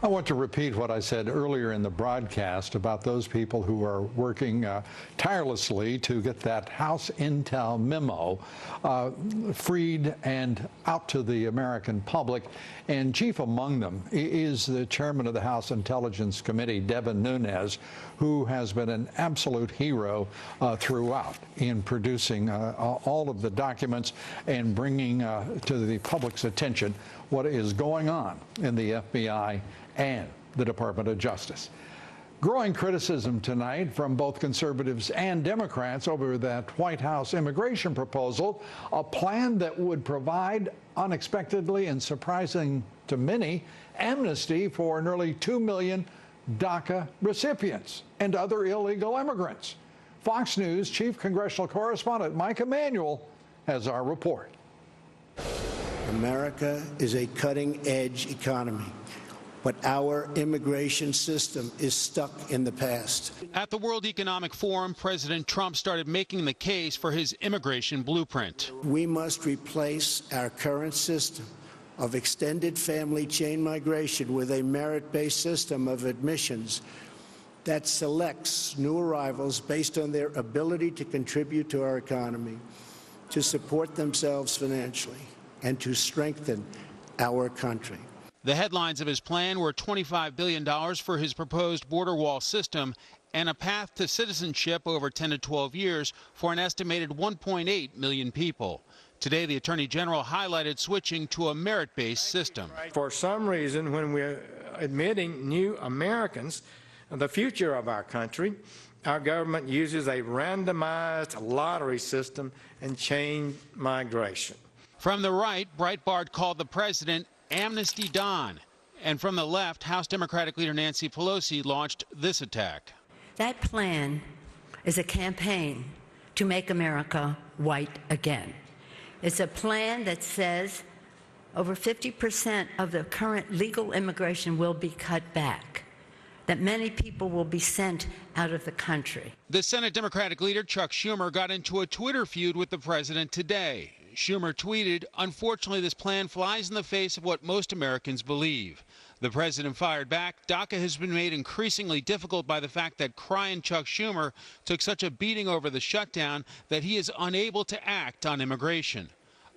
I want to repeat what I said earlier in the broadcast about those people who are working tirelessly to get that House Intel memo freed and out to the American public. And chief among them is the chairman of the House Intelligence Committee, Devin Nunes, who has been an absolute hero throughout in producing all of the documents and bringing to the public's attention what is going on in the FBI and the Department of Justice. Growing criticism tonight from both conservatives and Democrats over that White House immigration proposal, a plan that would provide, unexpectedly and surprising to many, amnesty for nearly 2 million DACA recipients and other illegal immigrants. Fox News chief congressional correspondent Mike Emanuel has our report. America is a cutting-edge economy, but our immigration system is stuck in the past. At the World Economic Forum, President Trump started making the case for his immigration blueprint. We must replace our current system of extended family chain migration with a merit-based system of admissions that selects new arrivals based on their ability to contribute to our economy, to support themselves financially, and to strengthen our country. The headlines of his plan were $25 billion for his proposed border wall system and a path to citizenship over 10 to 12 years for an estimated 1.8 million people. Today, the Attorney General highlighted switching to a merit-based system. For some reason, when we're admitting new Americans, the future of our country, our government uses a randomized lottery system and chain migration. From the right, Breitbart called the president Amnesty Don. And from the left, House Democratic leader Nancy Pelosi launched this attack. That plan is a campaign to make America white again. It's a plan that says over 50% of the current legal immigration will be cut back, that many people will be sent out of the country. The Senate Democratic leader Chuck Schumer got into a Twitter feud with the president today. Schumer tweeted, "Unfortunately, this plan flies in the face of what most Americans believe." The president fired back. DACA has been made increasingly difficult by the fact that crying Chuck Schumer took such a beating over the shutdown that he is unable to act on immigration.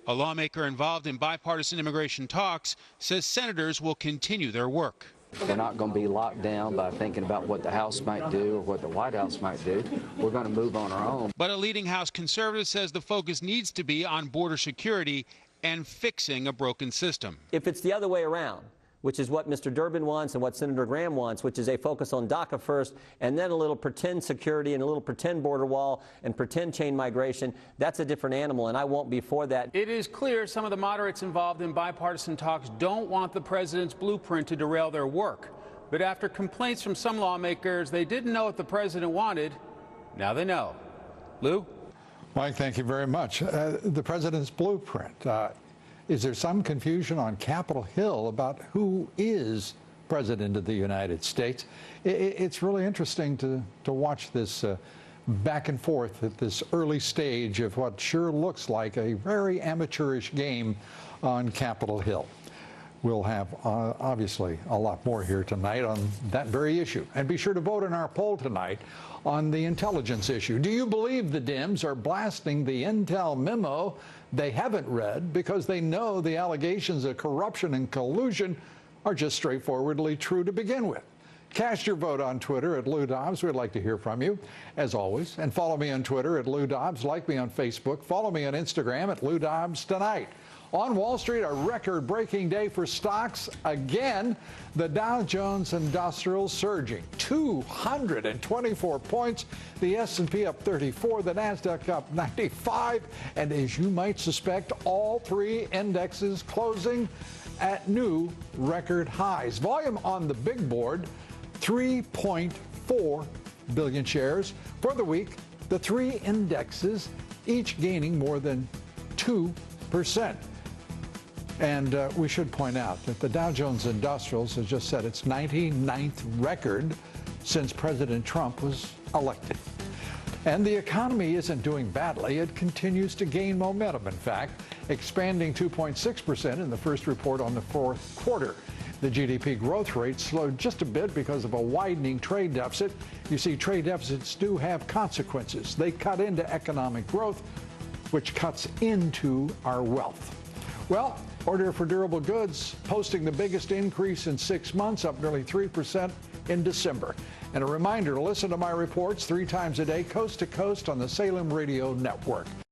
A lawmaker involved in bipartisan immigration talks says senators will continue their work. We're not going to be locked down by thinking about what the House might do or what the White House might do. We're going to move on our own. But a leading House conservative says the focus needs to be on border security and fixing a broken system. If it's the other way around, which is what Mr. Durbin wants and what Senator Graham wants, which is a focus on DACA first and then a little pretend security and a little pretend border wall and pretend chain migration, that's a different animal, and I won't be for that. It is clear some of the moderates involved in bipartisan talks don't want the president's blueprint to derail their work. But after complaints from some lawmakers, they didn't know what the president wanted. Now they know. Lou? Mike, thank you very much. The president's blueprint. Is there some confusion on Capitol Hill about who is president of the United States? It's really interesting to watch this back and forth at this early stage of what sure looks like a very amateurish game on Capitol Hill. We'll have, obviously, a lot more here tonight on that very issue. And be sure to vote in our poll tonight on the intelligence issue. Do you believe the Dems are blasting the Intel memo they haven't read because they know the allegations of corruption and collusion are just straightforwardly true to begin with? Cast your vote on Twitter at Lou Dobbs. We'd like to hear from you, as always. And follow me on Twitter at Lou Dobbs. Like me on Facebook. Follow me on Instagram at Lou Dobbs Tonight. On Wall Street, a record-breaking day for stocks. Again, the Dow Jones Industrial surging 224 points. The S&P up 34, the Nasdaq up 95. And as you might suspect, all three indexes closing at new record highs. Volume on the big board, 3.4 billion shares. For the week, the three indexes each gaining more than 2%. And we should point out that the Dow Jones Industrials has just set its 99th record since President Trump was elected. And the economy isn't doing badly. It continues to gain momentum, in fact, expanding 2.6% in the first report on the fourth quarter. The GDP growth rate slowed just a bit because of a widening trade deficit. You see, trade deficits do have consequences. They cut into economic growth, which cuts into our wealth. Well, order for durable goods posting the biggest increase in 6 months, up nearly 3% in December. And a reminder to listen to my reports 3 times a day, coast to coast on the Salem Radio Network.